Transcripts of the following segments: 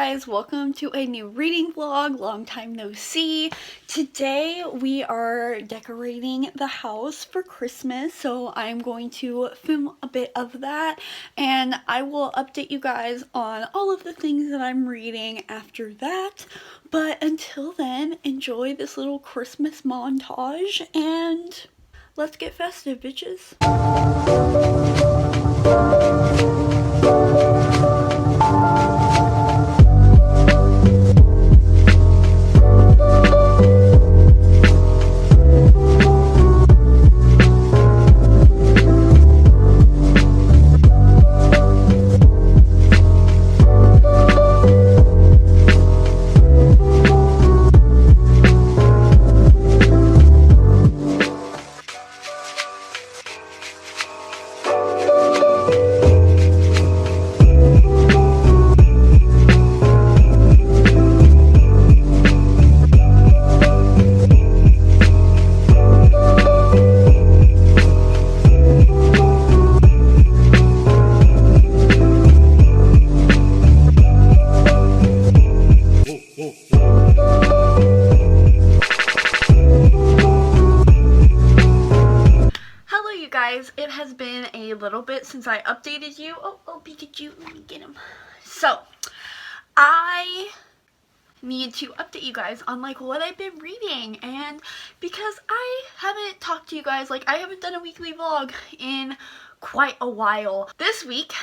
guys, welcome to a new reading vlog. Long time no see. Today we are decorating the house for Christmas, so I'm going to film a bit of that and I will update you guys on all of the things that I'm reading after that. But until then, enjoy this little Christmas montage and let's get festive, bitches. It has been a little bit since I updated you. Oh, Pikachu, let me get him. So, I need to update you guys on what I've been reading, and because I haven't talked to you guys, I haven't done a weekly vlog in quite a while. This week,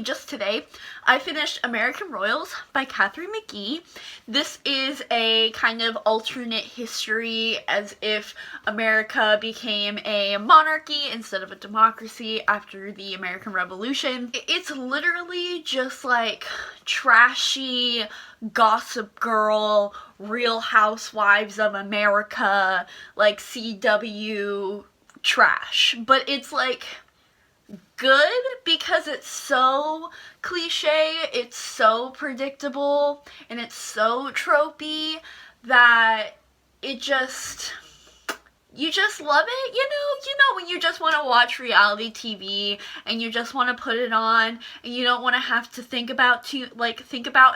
just today, I finished American Royals by Katharine McGee. This is a kind of alternate history as if America became a monarchy instead of a democracy after the American Revolution. It's literally just trashy Gossip Girl, Real Housewives of America, CW trash, but it's good because it's so cliche, it's so predictable, and it's so tropey that you just love it, you know when you just want to watch reality TV and you just want to put it on and you don't want to have to think about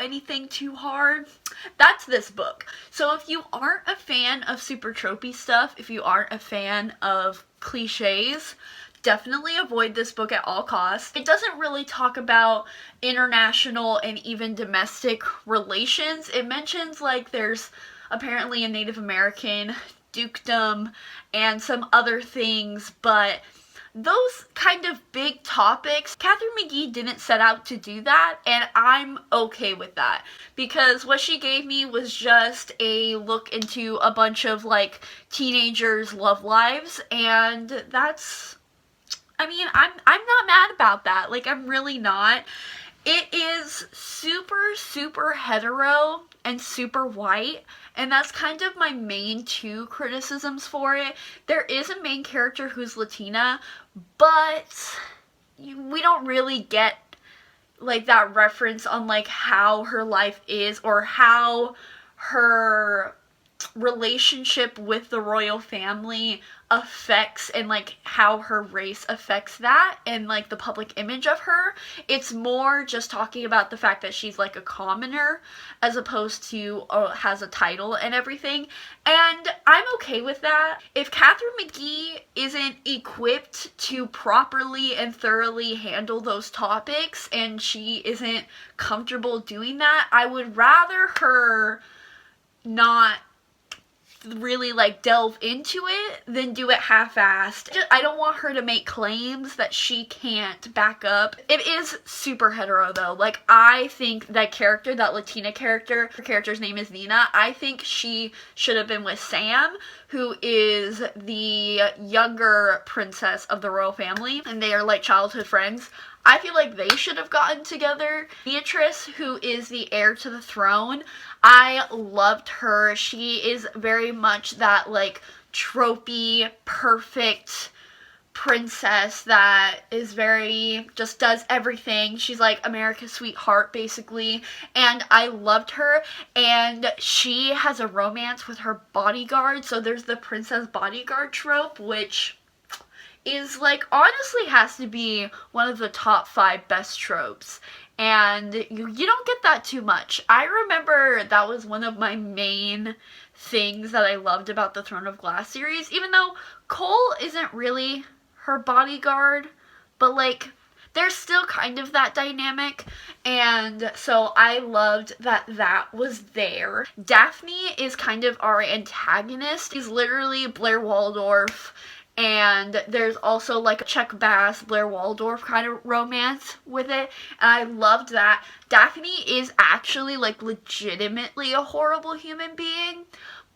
anything too hard. That's this book. So if you aren't a fan of super tropey stuff, if you aren't a fan of cliches, definitely avoid this book at all costs. It doesn't really talk about international and even domestic relations. It mentions there's apparently a Native American dukedom and some other things, but those kind of big topics, Katharine McGee didn't set out to do that, and I'm okay with that, because what she gave me was just a look into a bunch of teenagers' love lives, and that's, I'm not mad about that. I'm really not. It is super hetero and super white, and that's kind of my main two criticisms for it. There is a main character who's Latina, but we don't really get that reference on how her life is or how her relationship with the royal family affects and how her race affects that and the public image of her. It's more just talking about the fact that she's a commoner as opposed to has a title and everything, and I'm okay with that. If Katharine McGee isn't equipped to properly and thoroughly handle those topics and she isn't comfortable doing that, I would rather her not really delve into it than do it half-assed. I don't want her to make claims that she can't back up. It is super hetero though. I think that character, that Latina character, her character's name is Nina, I think she should have been with Sam, who is the younger princess of the royal family, and they are childhood friends. I feel they should have gotten together. Beatrice, who is the heir to the throne, I loved her. She is very much that tropey, perfect princess that is just does everything. She's America's sweetheart basically, and I loved her, and she has a romance with her bodyguard, so there's the princess bodyguard trope, which is like honestly has to be one of the top 5 best tropes. And you don't get that too much. I remember that was one of my main things that I loved about the Throne of Glass series, even though Cole isn't really her bodyguard, but like there's still kind of that dynamic, and so I loved that that was there. Daphne is kind of our antagonist. He's literally Blair Waldorf, and there's also like a Chuck Bass, Blair Waldorf kind of romance with it, and I loved that. Daphne is actually like legitimately a horrible human being,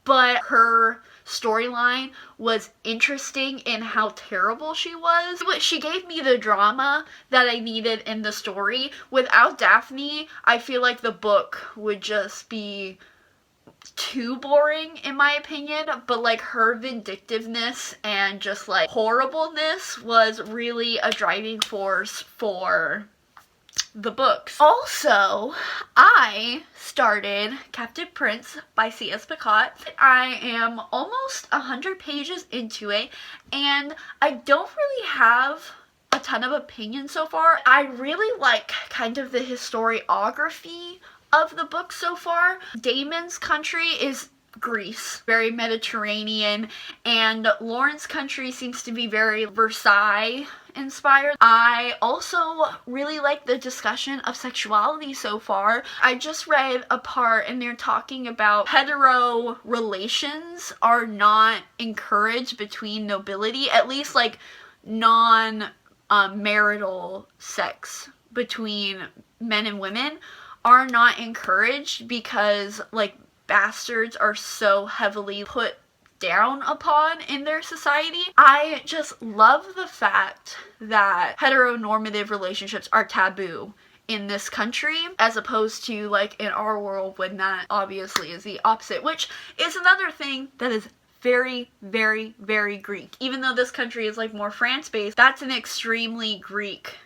but her storyline was interesting in how terrible she was. She gave me the drama that I needed in the story. Without Daphne, I feel like the book would just be too boring in my opinion, but like her vindictiveness and just like horribleness was really a driving force for the books. Also, I started Captive Prince by C.S. Picot. I am almost 100 pages into it, and I don't really have a ton of opinions so far. I really like kind of the historiography of the book so far. Damon's country is Greece, very Mediterranean, and Lauren's country seems to be very Versailles inspired. I also really like the discussion of sexuality so far. I just read a part and they're talking about hetero relations are not encouraged between nobility, at least like non-marital sex between men and women are not encouraged because like bastards are so heavily put down upon in their society. I just love the fact that heteronormative relationships are taboo in this country, as opposed to like in our world when that obviously is the opposite, which is another thing that is very, very, very Greek. Even though this country is like more France-based, that's an extremely Greek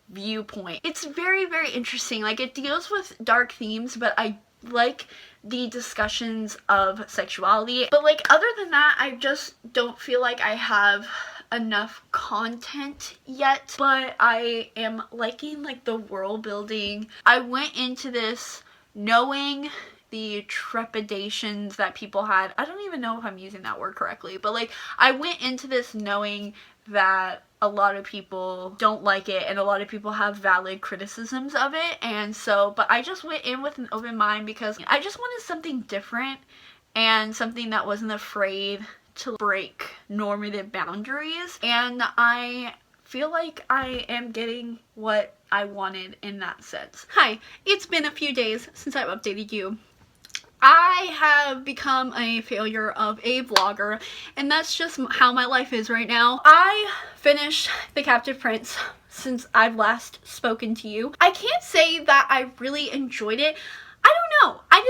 viewpoint. It's very, very interesting. Like it deals with dark themes, but I like the discussions of sexuality. But like other than that, I just don't feel like I have enough content yet, but I am liking like the world building. I went into this knowing the trepidations that people had. I don't even know if I'm using that word correctly, but like I went into this knowing that a lot of people don't like it and a lot of people have valid criticisms of it, and so but I just went in with an open mind because I just wanted something different and something that wasn't afraid to break normative boundaries, and I feel like I am getting what I wanted in that sense. Hi, it's been a few days since I've updated you. I have become a failure of a vlogger, and that's just how my life is right now. I finished The Captive Prince since I've last spoken to you. I can't say that I really enjoyed it. I don't know. I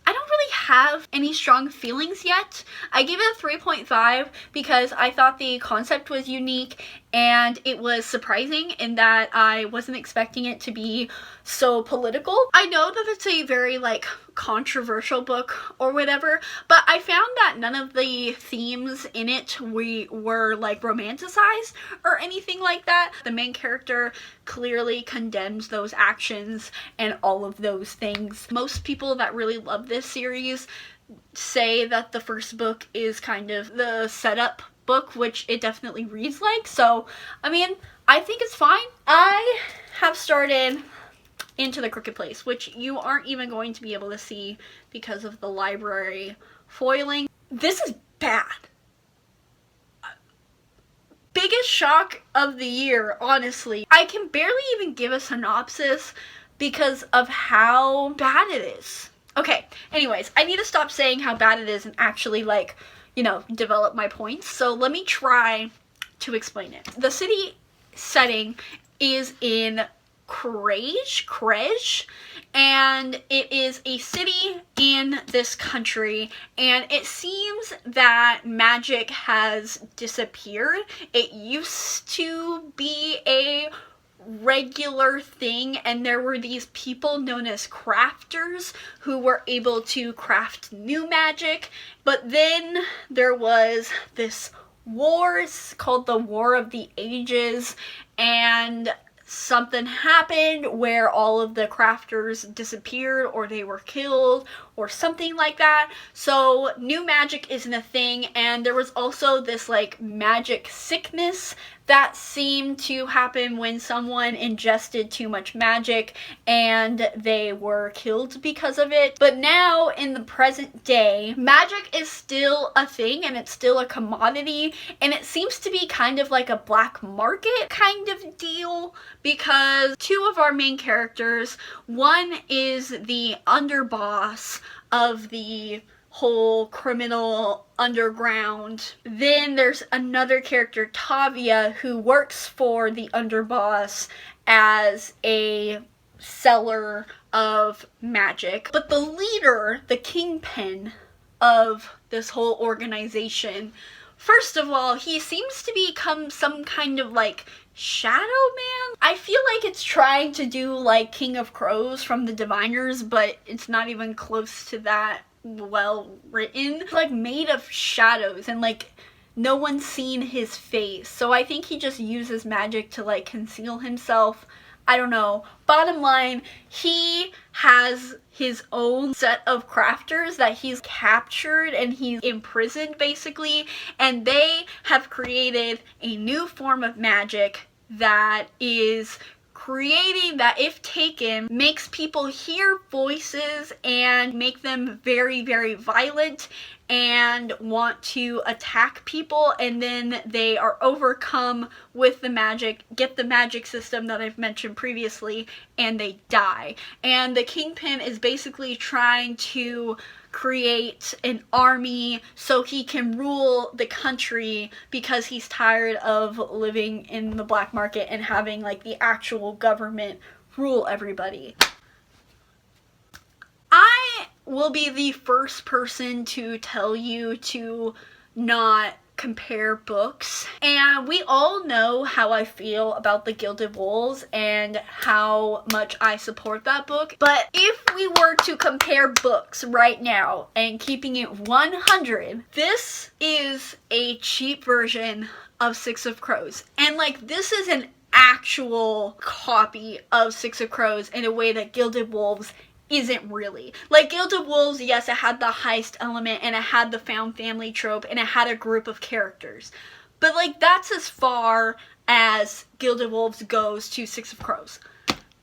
don't really have any strong feelings yet. I gave it a 3.5 because I thought the concept was unique and it was surprising in that I wasn't expecting it to be so political. I know that it's a very like controversial book or whatever, but I found that none of the themes in it were like romanticized or anything like that. The main character clearly condemns those actions and all of those things. Most people that really love this series say that the first book is kind of the setup book, which it definitely reads like. So, I mean, I think it's fine. I have started Into the Crooked Place, which you aren't even going to be able to see because of the library foiling. This is bad. Biggest shock of the year, honestly. I can barely even give a synopsis because of how bad it is. Okay, anyways, I need to stop saying how bad it is and actually, like, you know, develop my points. So let me try to explain it. The city setting is in Krej, and it is a city in this country, and it seems that magic has disappeared. It used to be a regular thing, and there were these people known as crafters who were able to craft new magic, but then there was this wars called the War of the Ages, and something happened where all of the crafters disappeared or they were killed or something like that. So new magic isn't a thing, and there was also this like magic sickness that seemed to happen when someone ingested too much magic and they were killed because of it. But now in the present day, magic is still a thing and it's still a commodity, and it seems to be kind of like a black market kind of deal, because two of our main characters, one is the underboss of the whole criminal underground. Then there's another character, Tavia, who works for the underboss as a seller of magic. But the leader, the kingpin of this whole organization, first of all, he seems to become some kind of like shadow man. I feel like it's trying to do like King of Crows from the Diviners, but it's not even close to that well written. It's like made of shadows and like no one's seen his face, so I think he just uses magic to like conceal himself. I don't know. Bottom line, he has his own set of crafters that he's captured and he's imprisoned basically, and they have created a new form of magic that is creating, that if taken, makes people hear voices and make them very, very violent and want to attack people, and then they are overcome with the magic, get the magic system that I've mentioned previously, and they die. And the Kingpin is basically trying to create an army so he can rule the country, because he's tired of living in the black market and having like the actual government rule everybody. I will be the first person to tell you to not compare books, and we all know how I feel about The Gilded Wolves and how much I support that book. But if we were to compare books right now and keeping it 100, this is a cheap version of Six of Crows, and like this is an actual copy of Six of Crows in a way that Gilded Wolves isn't really. Like Gilded Wolves, yes, it had the heist element and it had the found family trope and it had a group of characters, but like that's as far as Gilded Wolves goes to Six of Crows.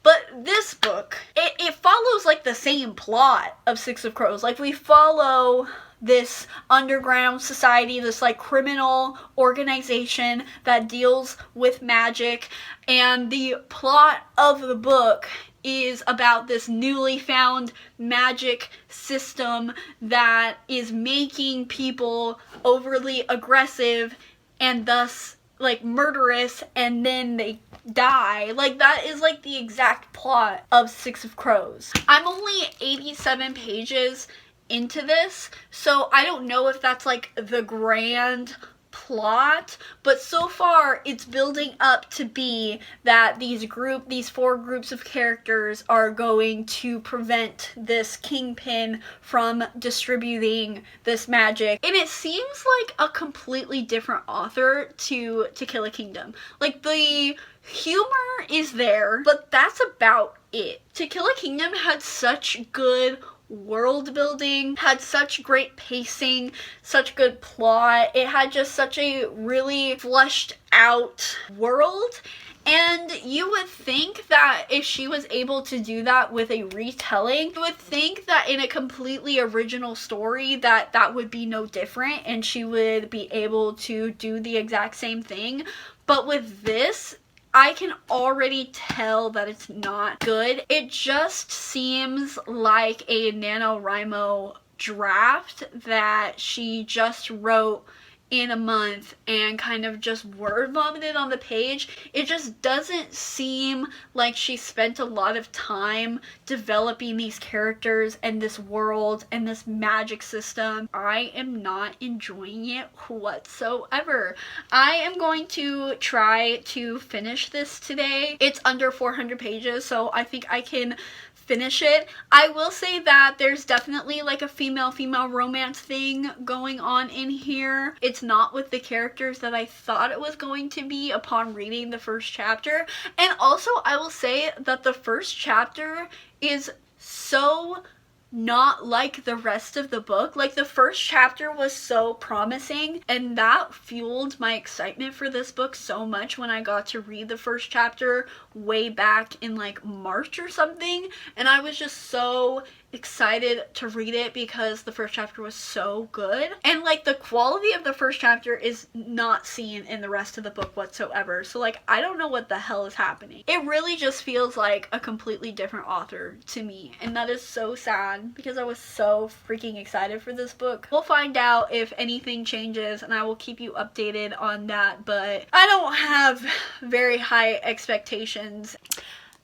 But this book, it follows like the same plot of Six of Crows. Like we follow this underground society, this like criminal organization that deals with magic, and the plot of the book is about this newly found magic system that is making people overly aggressive and thus like murderous, and then they die. Like that is like the exact plot of Six of Crows. I'm only 87 pages into this, so I don't know if that's like the grand plot, but so far it's building up to be that these four groups of characters are going to prevent this Kingpin from distributing this magic. And it seems like a completely different author to Kill a Kingdom. Like the humor is there, but that's about it. To Kill a Kingdom had such good world building, had such great pacing, such good plot. It had just such a really fleshed out world, and you would think that if she was able to do that with a retelling, you would think that in a completely original story that would be no different and she would be able to do the exact same thing. But with this, I can already tell that it's not good. It just seems like a NaNoWriMo draft that she just wrote in a month and kind of just word vomited on the page. It just doesn't seem like she spent a lot of time developing these characters and this world and this magic system. I am not enjoying it whatsoever. I am going to try to finish this today. It's under 400 pages, so I think I can finish it. I will say that there's definitely like a female-female romance thing going on in here. It's it's not with the characters that I thought it was going to be upon reading the first chapter. And also, I will say that the first chapter is so not like the rest of the book. Like, the first chapter was so promising, and that fueled my excitement for this book so much when I got to read the first chapter way back in like March or something, and I was just so excited to read it because the first chapter was so good. And like, the quality of the first chapter is not seen in the rest of the book whatsoever, so like, I don't know what the hell is happening. It really just feels like a completely different author to me, and that is so sad because I was so freaking excited for this book. We'll find out if anything changes, and I will keep you updated on that, but I don't have very high expectations,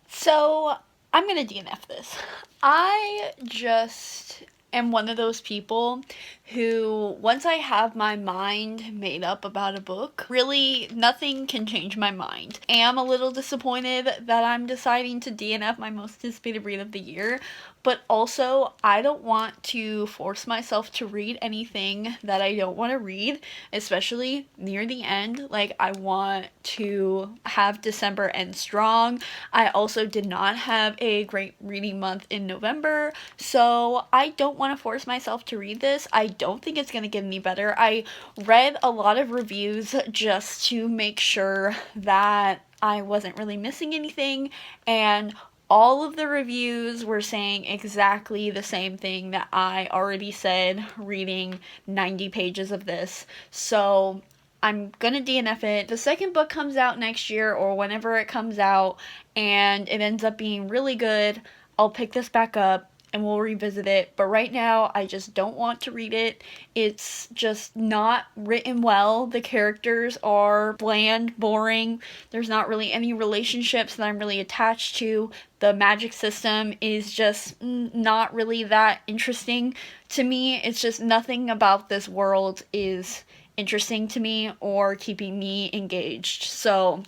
so I'm gonna DNF this. I just am one of those people who, once I have my mind made up about a book, really nothing can change my mind. I am a little disappointed that I'm deciding to DNF my most anticipated read of the year, but also I don't want to force myself to read anything that I don't want to read, especially near the end. Like, I want to have December end strong. I also did not have a great reading month in November, so I don't want to force myself to read this. I don't think it's going to get any better. I read a lot of reviews just to make sure that I wasn't really missing anything, and all of the reviews were saying exactly the same thing that I already said reading 90 pages of this. So I'm gonna DNF it. The second book comes out next year or whenever it comes out and it ends up being really good, I'll pick this back up and we'll revisit it. But right now, I just don't want to read it. It's just not written well. The characters are bland, boring. There's not really any relationships that I'm really attached to. The magic system is just not really that interesting to me. It's just nothing about this world is interesting to me or keeping me engaged. So,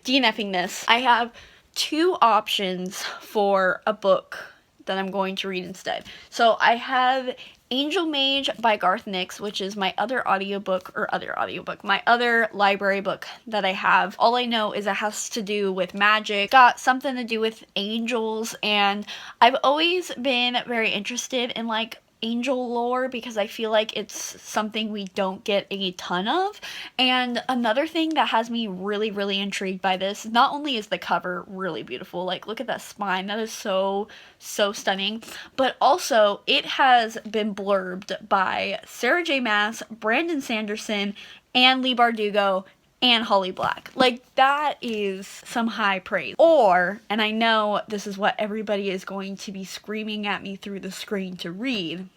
DNFing this. I have two options for a book that I'm going to read instead. So I have Angel Mage by Garth Nix, which is my other my other library book that I have. All I know is it has to do with magic, got something to do with angels, and I've always been very interested in like angel lore because I feel like it's something we don't get a ton of. And another thing that has me really, really intrigued by this, not only is the cover really beautiful, like look at that spine, that is so stunning, but also it has been blurbed by Sarah J. Maas, Brandon Sanderson, and Lee Bardugo, and Holly Black. Like, that is some high praise. Or, and I know this is what everybody is going to be screaming at me through the screen to read,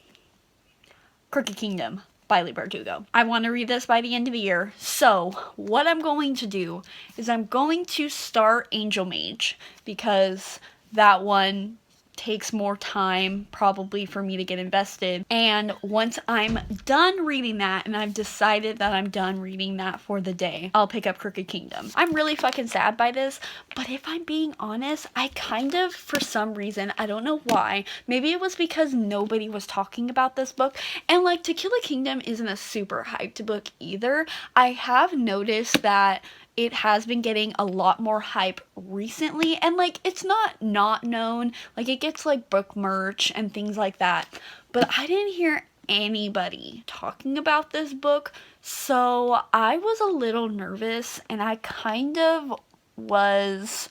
Crooked Kingdom by Lee Bardugo. I want to read this by the end of the year, so what I'm going to do is I'm going to start Angel Mage, because that one takes more time probably for me to get invested, and once I'm done reading that and I've decided that I'm done reading that for the day, I'll pick up Crooked Kingdom. I'm really fucking sad by this, but if I'm being honest, I kind of, for some reason, I don't know why, maybe it was because nobody was talking about this book, and like To Kill a Kingdom isn't a super hyped book either. I have noticed that it has been getting a lot more hype recently, and like, it's not known, like it gets like book merch and things like that, but I didn't hear anybody talking about this book, so I was a little nervous, and I kind of was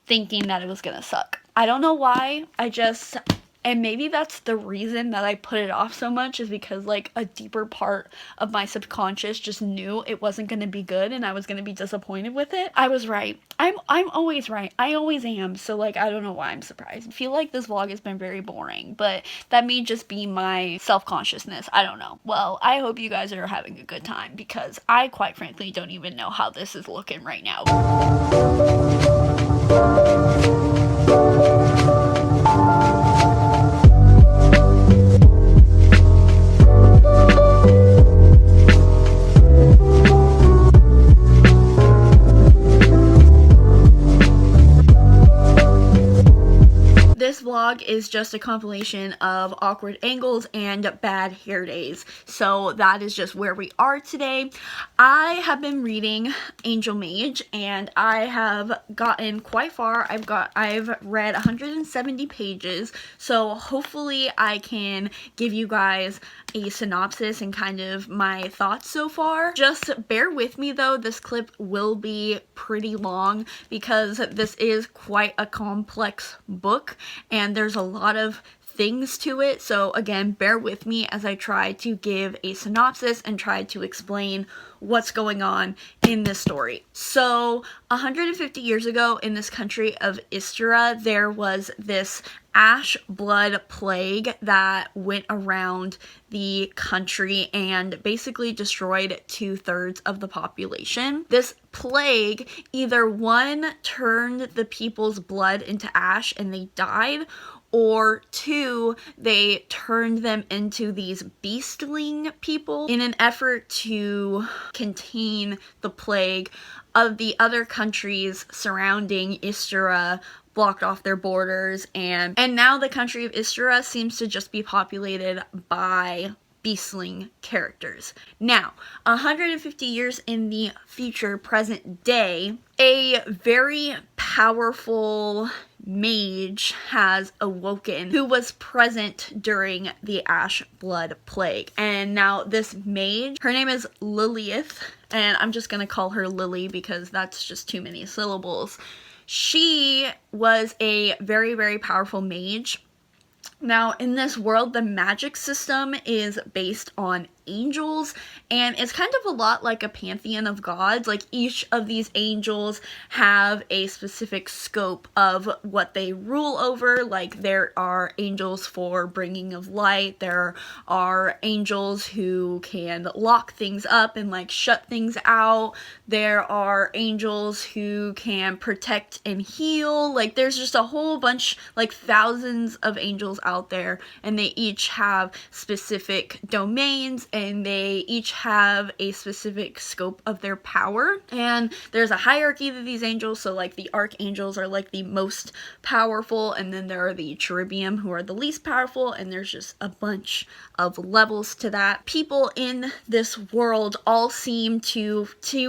thinking that it was gonna suck. I don't know why, and maybe that's the reason that I put it off so much, is because like a deeper part of my subconscious just knew it wasn't going to be good and I was going to be disappointed with it. I was right. I'm always right. I always am. So like, I don't know why I'm surprised. I feel like this vlog has been very boring, but that may just be my self-consciousness. I don't know. Well, I hope you guys are having a good time, because I quite frankly don't even know how this is looking right now. This vlog vlog is just a compilation of awkward angles and bad hair days. So that is just where we are today. I have been reading Angel Mage and I have gotten quite far. I've read 170 pages, so hopefully I can give you guys a synopsis and kind of my thoughts so far. Just bear with me though, this clip will be pretty long because this is quite a complex book and there's a lot of things to it. So again, bear with me as I try to give a synopsis and try to explain what's going on in this story. So 150 years ago in this country of Istria, there was this ash blood plague that went around the country and basically destroyed 2/3 of the population. This plague either one, turned the people's blood into ash and they died, or two, they turned them into these beastling people. In an effort to contain the plague, of the other countries surrounding Istria blocked off their borders, and now the country of Istria seems to just be populated by beastling characters. Now, 150 years in the future, present day, a very powerful mage has awoken who was present during the ash blood plague. And now this mage, her name is Lilith, and I'm just gonna call her Lily because that's just too many syllables. She was a very, very powerful mage. Now, in this world, the magic system is based on angels, and it's kind of a lot like a pantheon of gods. Like, each of these angels have a specific scope of what they rule over. Like, there are angels for bringing of light, there are angels who can lock things up and like shut things out, there are angels who can protect and heal. Like, there's just a whole bunch, like thousands of angels out there, and they each have specific domains and they each have a specific scope of their power. And there's a hierarchy to these angels, so like the archangels are like the most powerful, and then there are the cherubim who are the least powerful, and there's just a bunch of levels to that. People in this world all seem to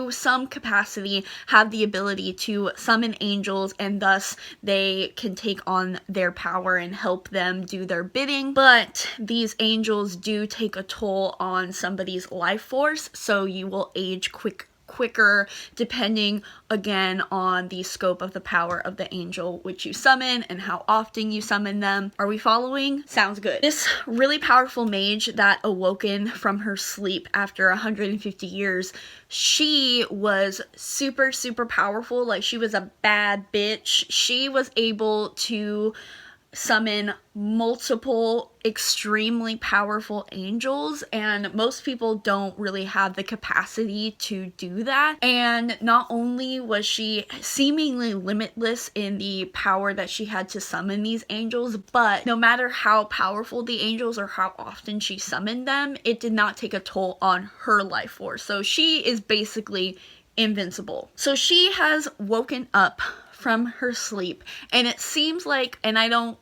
some capacity have the ability to summon angels, and thus they can take on their power and help them do their bidding. But these angels do take a toll on somebody's life force, so you will age quicker depending again on the scope of the power of the angel which you summon and how often you summon them. Are we following? Sounds good. This really powerful mage that awoken from her sleep after 150 years, she was super powerful. Like, she was a bad bitch. She was able to summon multiple extremely powerful angels, and most people don't really have the capacity to do that. And not only was she seemingly limitless in the power that she had to summon these angels, but no matter how powerful the angels or how often she summoned them, it did not take a toll on her life force. So she is basically invincible. So she has woken up from her sleep, and it seems like, and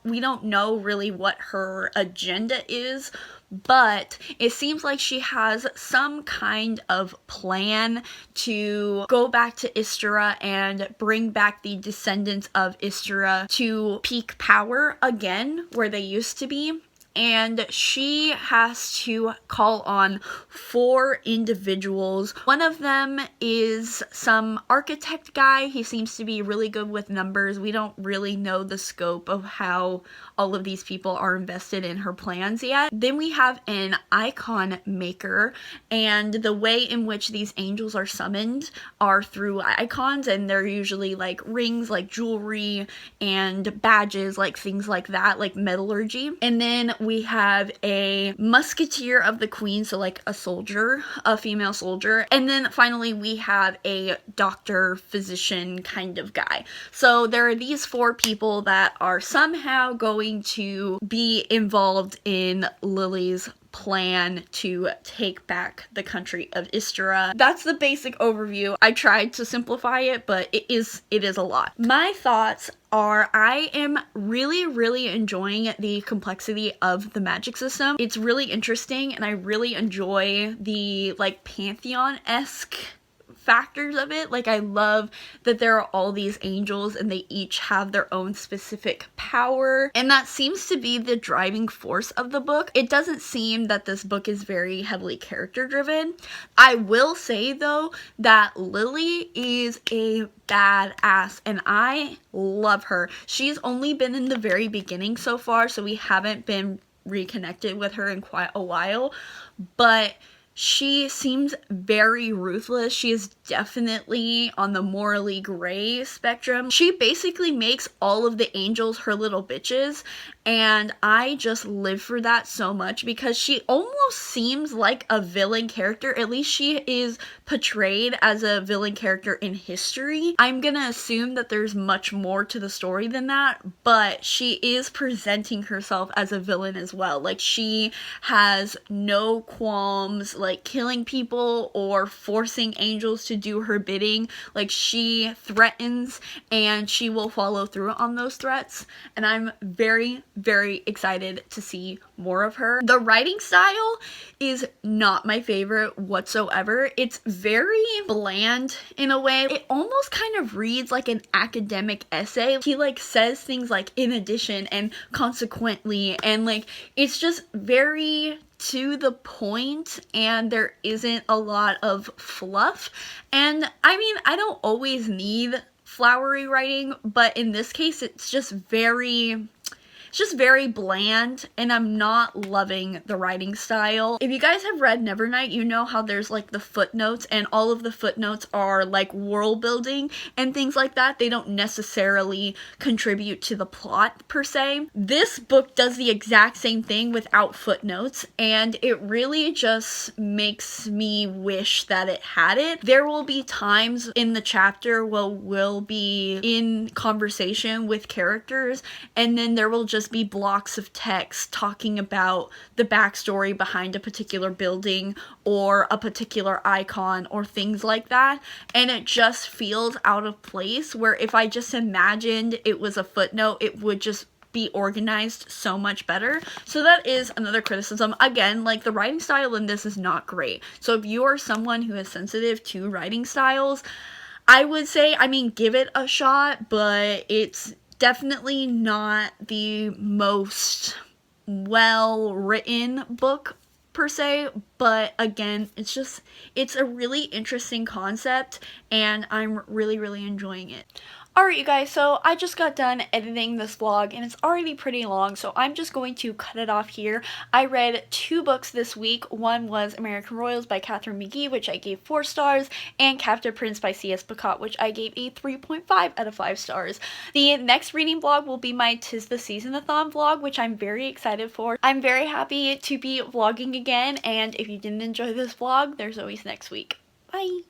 we don't know really what her agenda is, but it seems like she has some kind of plan to go back to Istria and bring back the descendants of Istria to peak power again where they used to be. And she has to call on 4 individuals. One of them is some architect guy. He seems to be really good with numbers. We don't really know the scope of how all of these people are invested in her plans yet. Then we have an icon maker, and the way in which these angels are summoned are through icons, and they're usually like rings, like jewelry, and badges, like things like that, like metallurgy. And then we have a musketeer of the queen, so like a soldier, a female soldier. And then finally we have a doctor, physician kind of guy. So there are these 4 people that are somehow going to be involved in Lily's plan to take back the country of Istria. That's the basic overview. I tried to simplify it, but it is a lot. My thoughts are, I am really enjoying the complexity of the magic system. It's really interesting, and I really enjoy the like Pantheon-esque factors of it. Like, I love that there are all these angels and they each have their own specific power, and that seems to be the driving force of the book. It doesn't seem that this book is very heavily character driven. I will say though that Lily is a badass and I love her. She's only been in the very beginning so far, so we haven't been reconnected with her in quite a while, but she seems very ruthless. She is definitely on the morally gray spectrum. She basically makes all of the angels her little bitches, and I just live for that so much because she almost seems like a villain character. At least she is portrayed as a villain character in history. I'm gonna assume that there's much more to the story than that, but she is presenting herself as a villain as well. Like, she has no qualms like killing people or forcing angels to do her bidding. Like, she threatens and she will follow through on those threats, and I'm very excited to see more of her. The writing style is not my favorite whatsoever. It's very bland in a way. It almost kind of reads like an academic essay. He like says things like in addition and consequently, and like it's just very to the point, and there isn't a lot of fluff. And I mean, I don't always need flowery writing, but in this case it's just very bland, and I'm not loving the writing style. If you guys have read Nevernight, you know how there's like the footnotes, and all of the footnotes are like world building and things like that. They don't necessarily contribute to the plot per se. This book does the exact same thing without footnotes, and it really just makes me wish that it had it. There will be times in the chapter where we'll be in conversation with characters, and then there will just be blocks of text talking about the backstory behind a particular building or a particular icon or things like that, and it just feels out of place, where if I just imagined it was a footnote, it would just be organized so much better. So that is another criticism. Again, like, the writing style in this is not great. So if you are someone who is sensitive to writing styles, I would say, I mean, give it a shot, but it's definitely not the most well-written book per se, but again, it's a really interesting concept, and I'm really enjoying it. Alright, you guys, so I just got done editing this vlog, and it's already pretty long, so I'm just going to cut it off here. I read 2 books this week. One was American Royals by Catherine McGee, which I gave 4 stars, and Captive Prince by C.S. Picot, which I gave a 3.5 out of 5 stars. The next reading vlog will be my 'Tis the Season-a-thon vlog, which I'm very excited for. I'm very happy to be vlogging again, and if you didn't enjoy this vlog, there's always next week. Bye!